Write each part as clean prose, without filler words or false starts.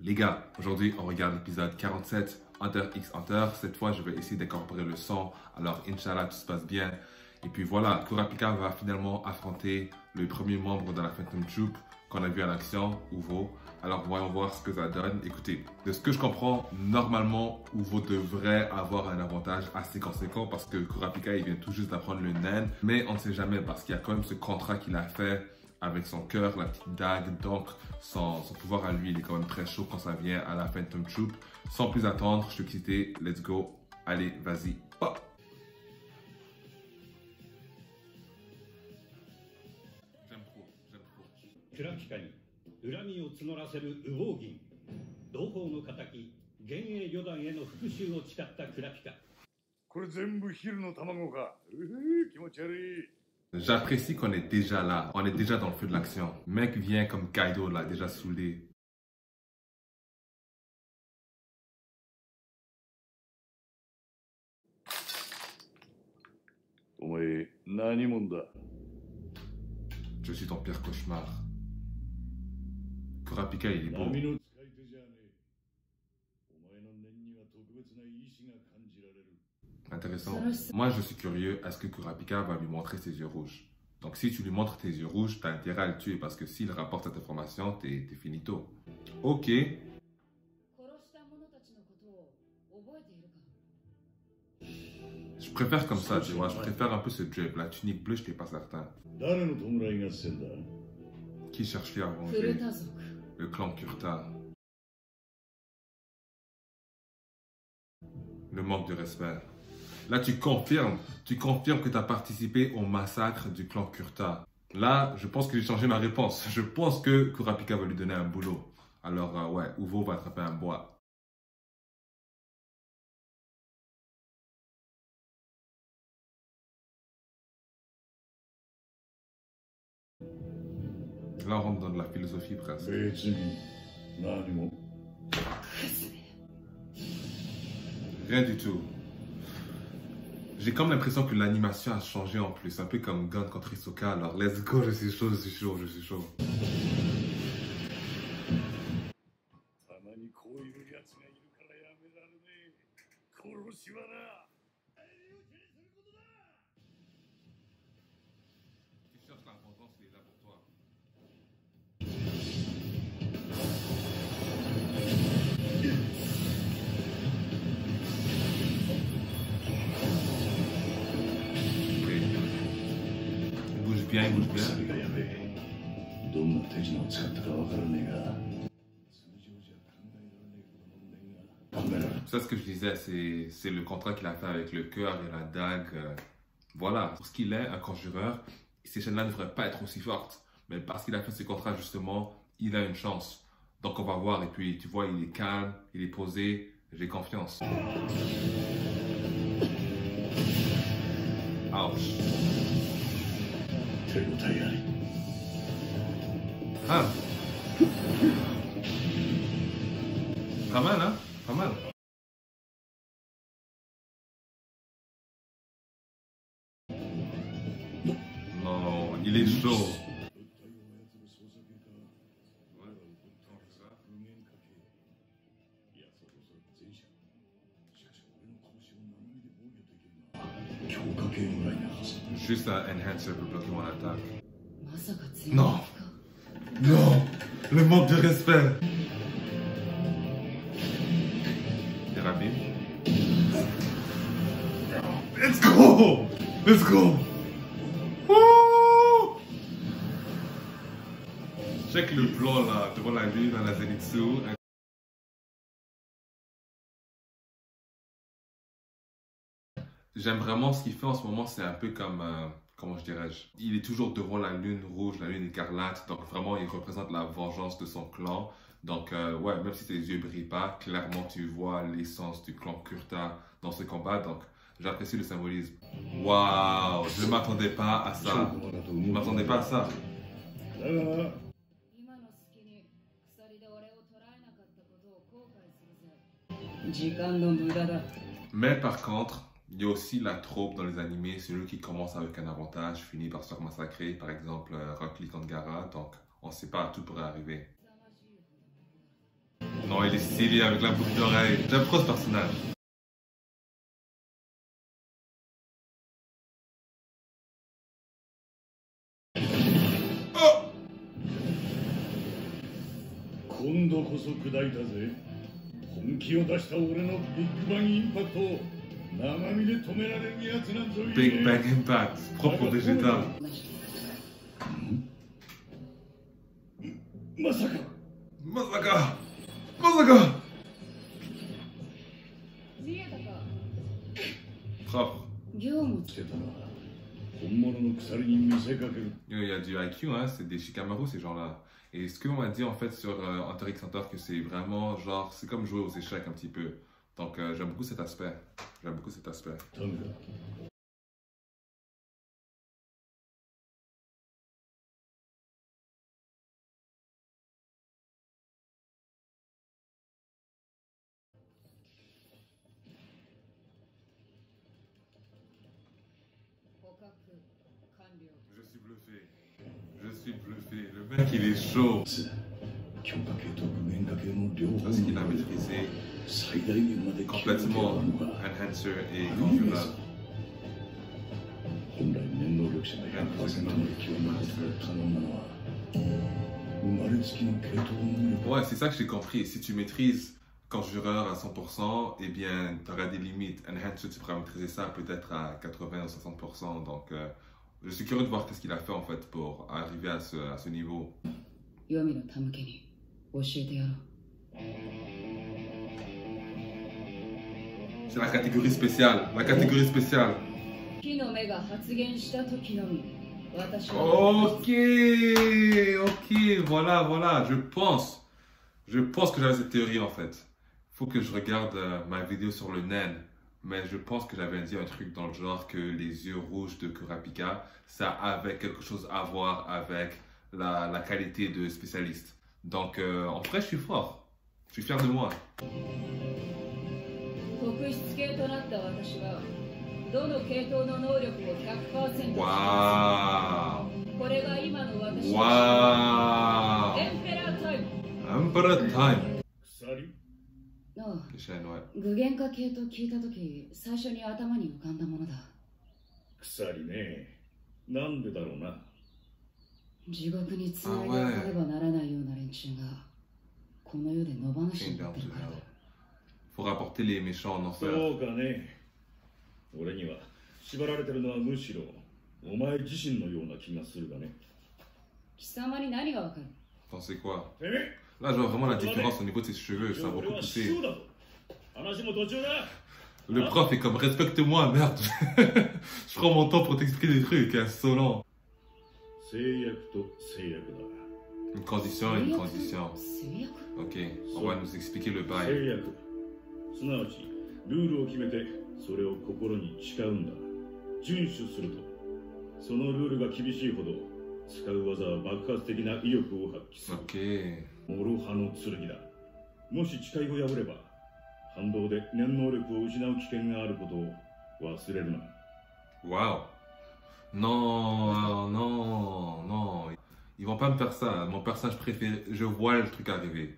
Les gars, aujourd'hui on regarde l'épisode 47, Hunter x Hunter. Cette fois je vais essayer d'incorporer le son, alors Inch'Allah tout se passe bien. Et puis voilà, Kurapika va finalement affronter le premier membre de la Phantom Troop qu'on a vu en action, Uvo. Alors voyons voir ce que ça donne. Écoutez, de ce que je comprends, normalement Uvo devrait avoir un avantage assez conséquent parce que Kurapika il vient tout juste d'apprendre le Nen. Mais on ne sait jamais parce qu'il y a quand même ce contrat qu'il a fait avec son cœur, la petite dague, donc son pouvoir à lui, il est quand même très chaud quand ça vient à la Phantom Troop. Sans plus attendre, je suis excité, let's go, allez, vas-y, hop. J'aime trop, j'aime trop. クラピカに恨みを募らせる羽毛銀、同胞の仇、幻影旅団への復讐を誓ったクラピカ。これ全部ヒルの卵か。気持ち悪い。 J'apprécie qu'on est déjà là, on est déjà dans le feu de l'action. Mec vient comme Kaido là, déjà saoulé. Je suis ton pire cauchemar. Kurapika il est beau. Intéressant. Moi, je suis curieux, est-ce que Kurapika va lui montrer ses yeux rouges? Donc, si tu lui montres tes yeux rouges, t'as intérêt à le tuer parce que s'il rapporte cette information, t'es finito. Ok. Je préfère comme ça, tu vois. Je préfère un peu ce drip. La tunique bleue, je n'étais pas certain. Qui cherche à venger? Le clan Kurta. Le manque de respect. Là, tu confirmes que tu as participé au massacre du clan Kurta. Là, je pense que j'ai changé ma réponse. Je pense que Kurapika va lui donner un boulot. Alors, ouais, Uvo va attraper un bois. Là, on rentre dans de la philosophie presque. Rien du tout. J'ai comme l'impression que l'animation a changé en plus, un peu comme Gon contre Hisoka. Alors, let's go, je suis chaud, je suis chaud, je suis chaud. Tu cherches la vengeance, il est là pour toi. Bien, il bouge bien. Ça, ce que je disais, c'est le contrat qu'il a fait avec le cœur et la dague. Voilà, pour ce qu'il est, un conjureur, ces chaînes-là ne devraient pas être aussi fortes. Mais parce qu'il a fait ce contrat, justement, il a une chance. Donc, on va voir. Et puis, tu vois, il est calme, il est posé. J'ai confiance. Ouch. Ah. Pas mal, hein? Pas mal. Non, il est chaud. Juste un enhancer pour bloquer mon attaque. Non! Non! Le manque de respect! Et rapide. Let's go! Let's go! Woo! Check le plan là, devant la lune, dans la Zenitsu. J'aime vraiment ce qu'il fait en ce moment, c'est un peu comme, comment je dirais-je, il est toujours devant la lune rouge, la lune écarlate, donc vraiment il représente la vengeance de son clan. Donc ouais, même si tes yeux brillent pas, clairement tu vois l'essence du clan Kurta dans ce combat, donc j'apprécie le symbolisme. Waouh, je ne m'attendais pas à ça, je ne m'attendais pas à ça. Mais par contre, il y a aussi la trope dans les animés, celui qui commence avec un avantage finit par se faire massacrer, par exemple Rock Lee contre Gaara, donc on ne sait pas, tout pourrait arriver. Non, il est stylé avec la boucle d'oreille. J'aime trop ce personnage. Oh! 今度こそ砕いたぜ。本気を出した俺のビッグバンインパクトを生身で止められんやつなんぞいね。 Big Bang Impact, propre Vegeta. まさか Masaka! Masaka! 見えたか Propre. 業務つけたな。本物の鎖に見せかける。 Il y a du IQ, hein, c'est des Shikamaru ces gens-là. Et ce qu'on m'a dit en fait sur Hunter x Hunter, que c'est vraiment genre, c'est comme jouer aux échecs un petit peu. Donc j'aime beaucoup cet aspect. J'aime beaucoup cet aspect. タンガ 捕獲完了 Je suis bluffé. Je suis bluffé. Le mec il est chaud. 強化系と具現化系の両方 Parce qu'il a maîtrisé 最大限まで complètement Enhancer et Conjurer. 本来念能力者が 100% まで極めることが可能なのは生まれつきの系統能力 Ouais, c'est ça que j'ai compris. Si tu maîtrises Conjureur à 100%, eh bien, tu auras des limites. Enhancer, tu pourras maîtriser ça peut-être à 80 ou 60%. Donc, je suis curieux de voir qu'est-ce qu'il a fait en fait pour arriver à ce niveau. 黄泉の田向けに教えてやろう C'est la catégorie spéciale. La catégorie spéciale. 木の芽が発現した時のみ私は Ok, ok, voilà, voilà. Je pense que j'avais cette théorie en fait. Faut que je regarde ma vidéo sur le naine. Mais je pense que j'avais dit un truc dans le genre que les yeux rouges de Kurapika, ça avait quelque chose à voir avec la qualité de spécialiste. Donc en vrai, je suis fort. Je suis fier de moi. 特質系となった私はどの系統の能力を 100% Waouh! これが今の私の Waouh! エンペラータイム Emperor Time. 鎖 ああ Les chaînes, ouais. 具現化系と聞いた時最初に頭に浮かんだものだ鎖ねなんでだろうな地獄につないでおかねばならないような連中がこの世で野放しになってるからだ Faut rapporter les méchants en そ enfer. うかね俺には縛られてるのはむしろお前自身のような気がするがね貴様に何がわかる T'en sais quoi? てめえ Là, je vois vraiment la différence au niveau de ses cheveux. Ça a 俺 beaucoup は poussé. 師匠だぞ話も途中だ Le prof est comme respecte-moi, merde. Je prends mon temps pour t'expliquer des trucs, insolent. 制約と制約だ Une condition et une condition. 制約 Ok, on va nous expliquer le 制 bail. 約すなわちルールを決めてそれを心に誓うんだ遵守するとそのルールが厳しいほど使う技は爆発的な威力を発揮する Ok. 諸刃の剣だもし誓いを破れば反動で念能力を失う危険があることを忘れるな Waouh. Non, non, non. Ils vont pas me faire ça. Mon personnage préféré, je vois le truc arriver.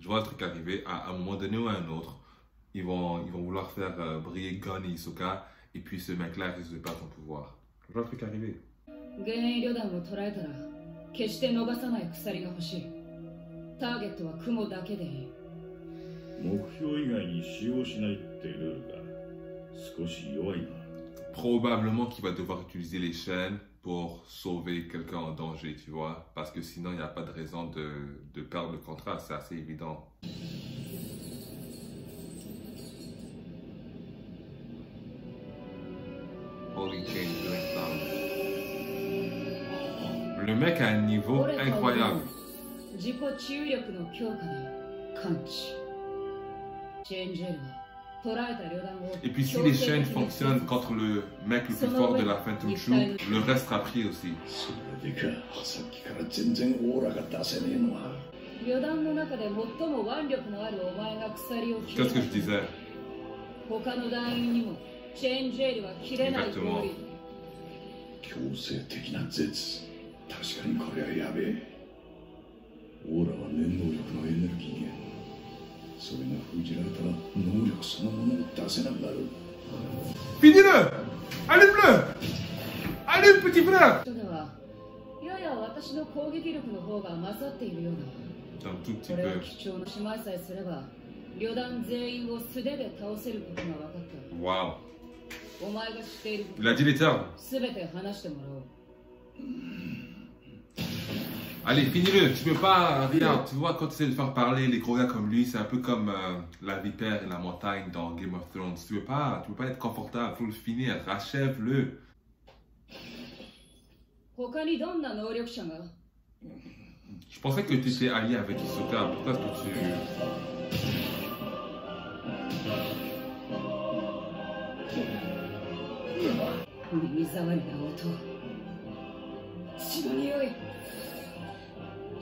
Je vois le truc arriver. À un moment donné ou à un autre, ils vont vouloir faire briller Gon et Hisoka. Et puis ce mec-là risque de perdre son pouvoir. Je vois le truc arriver. 幻影旅団を捕らえたら決して逃さない鎖が欲しいターゲットは雲だけでいい目標以外に使用しないってルールが少し弱いな Probablement qu'il va devoir utiliser les chaînes pour sauver quelqu'un en danger, tu vois. Parce que sinon, il n'y a pas de raison de perdre le contrat. C'est assez évident. Holy Chain doing sound. Le mec a un niveau incroyable. 自己治癒力の強化で完治チェンジェルは捕らえた旅団を Et puis si les chaînes fonctionnent contre le mec le plus fort de la Phantom Troop, le reste sera pris aussi. それでかさっきから全然オーラが出せねえのは旅団の中で最も腕力のあるお前が鎖を切 Qu'est-ce que れ je disais? 他の団員にもチェンジェールは切れない通り強制的な絶確かにこれはやべえオーラは念能力のエネルギー源それが封じられたら能力そのものを出せなくなる。 Finis-le! Allume-le! Allume, petit frère! 人ではやや私の攻撃力の方が勝っているようだ。 Un tout petit これは peu. 貴重な姉妹さえすれば旅団全員を素手で倒せることが分かった。 Waouh. お前が知っているこ Il a dit les termes. とすべて話してもらおう。 Allez, finis-le. Tu peux pas. Regarde, tu vois, quand tu essaies de faire parler les gros gars comme lui, c'est un peu comme la vipère et la montagne dans Game of Thrones. Tu peux pas être confortable. Faut le finir. Achève-le. 他にどんな能力者が Je pensais que tu étais allié avec Hisoka. Pourquoi est-ce que tu. 耳障りな音、血の匂い、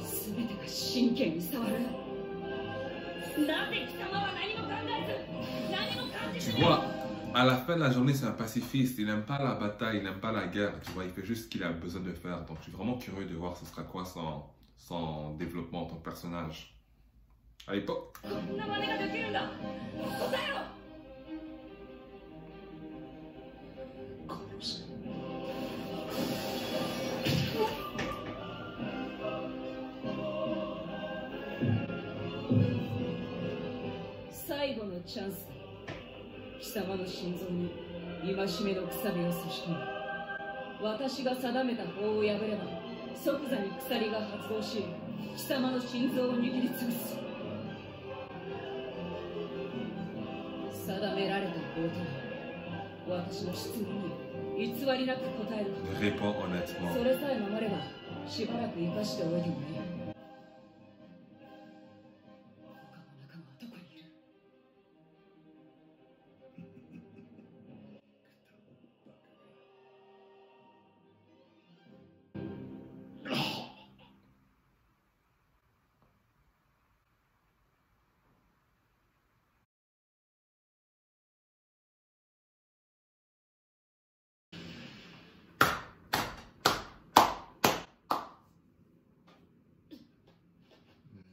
すべてが真剣に触る。なぜ貴様は何も考えず、何も感じず Tu に。 vois, à la fin de la journée, c'est un pacifiste. Il n'aime pas la bataille, il n'aime pas la guerre. Tu vois, il fait juste ce qu'il a besoin de faire. Donc, je suis vraiment curieux de voir ce sera quoi son développement en tant que personnage. Allez, pop. こんな真似ができるんだ。答えろ。殺せ。最後のチャンスだ。貴様の心臓に戒めのくさびを差し込む。私が定めた法を破れば即座に鎖が発動し、貴様の心臓を握りつぶす。定められた法とは私の質問に偽りなく答えること。 Réponds honnêtement. それさえ守ればしばらく生かしておいてもいい。他の仲間はどこにいる？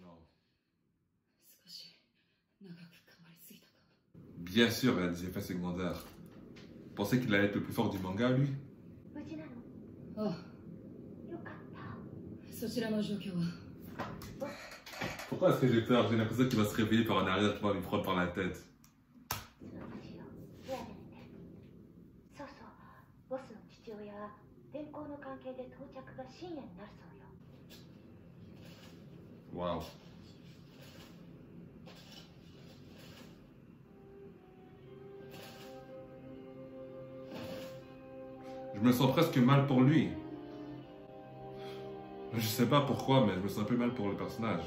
Non. 少し長くかまりすぎたか。 Bien sûr, il a des effets secondaires. Vous pensez qu'il allait être le plus fort du manga, lui? 無事なの？あよかった。あ、そちらの状況は？ Pourquoi est-ce que j'ai peur? J'ai l'impression qu'il va se réveiller par en arrière, tu vas lui prendre par la tête. その星よ、部屋で寝て。そうそう、ボスの父親は天候の関係で到着が深夜になるそうよ。 Waouh. Je me sens presque mal pour lui. Je sais pas pourquoi, mais je me sens un peu mal pour le personnage.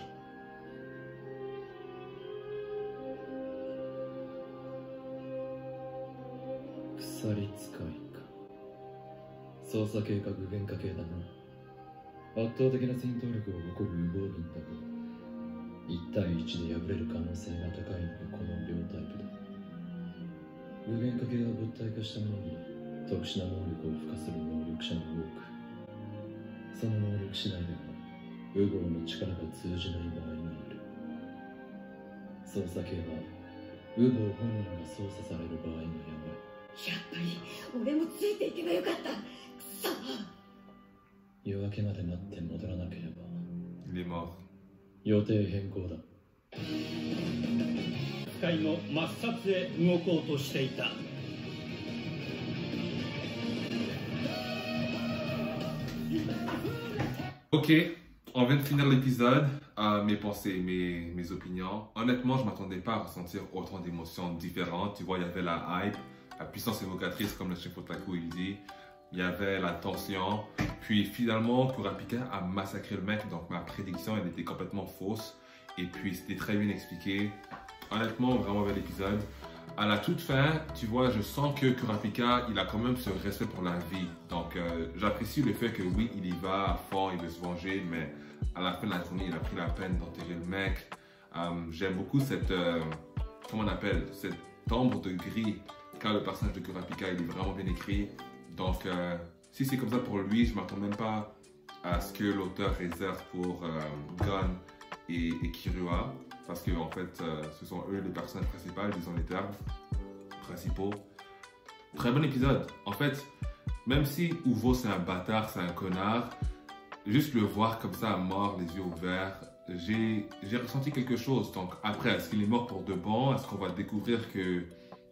鎖使いか。操作系か具現化系だな。圧倒的な戦闘力を誇る羽毛軍だが、1対1で破れる可能性が高いのがこの両タイプだ。具現化系は物体化したものに特殊な能力を付加する能力者が多く、その能力次第では羽毛の力が通じない場合がある。操作系は羽毛本人が操作される場合がやばい。やっぱり俺もついていけばよかった。くそ。夜明けまで待って戻らなければ Il est mort. 予定変更だ。使いの抹殺へ動こうとしていた。 Ok, on vient de finir l'épisode. Mes pensées, mes opinions. Honnêtement, je m'attendais pas à ressentir autant d'émotions différentes. Tu vois, il y avait la hype, la puissance évocatrice, comme le chef Otaku il dit. Il y avait la tension. Puis finalement, Kurapika a massacré le mec. Donc ma prédiction, elle était complètement fausse. Et puis c'était très bien expliqué. Honnêtement, vraiment bel épisode. À la toute fin, tu vois, je sens que Kurapika, il a quand même ce respect pour la vie. Donc, j'apprécie le fait que oui, il y va à fond, il veut se venger, mais à la fin de la journée, il a pris la peine d'enterrer le mec. J'aime beaucoup cette, comment on appelle, cette ombre de gris qu'a le personnage de Kurapika, il est vraiment bien écrit. Donc, si c'est comme ça pour lui, je ne m'attends même pas à ce que l'auteur réserve pour Gon et Killua. parce que en fait, ce sont eux les personnages principales, disons les termes principaux. Très bon épisode. En fait, même si Uvo c'est un bâtard, c'est un connard, juste le voir comme ça, mort, les yeux ouverts, j'ai ressenti quelque chose. Donc après, est-ce qu'il est mort pour de bon? Est-ce qu'on va découvrir que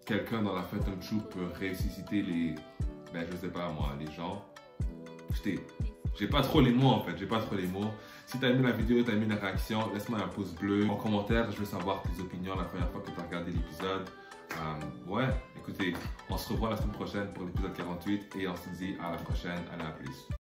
quelqu'un dans la Phantom Troop peut ressusciter les... Ben je sais pas moi, les gens. Écoutez, j'ai pas trop les mots en fait, j'ai pas trop les mots. Si t'as aimé la vidéo, t'as aimé la réaction, laisse-moi un pouce bleu. En commentaire, je veux savoir tes opinions la première fois que t'as regardé l'épisode. Ouais, écoutez, on se revoit la semaine prochaine pour l'épisode 48 et on se dit à la prochaine, allez à plus.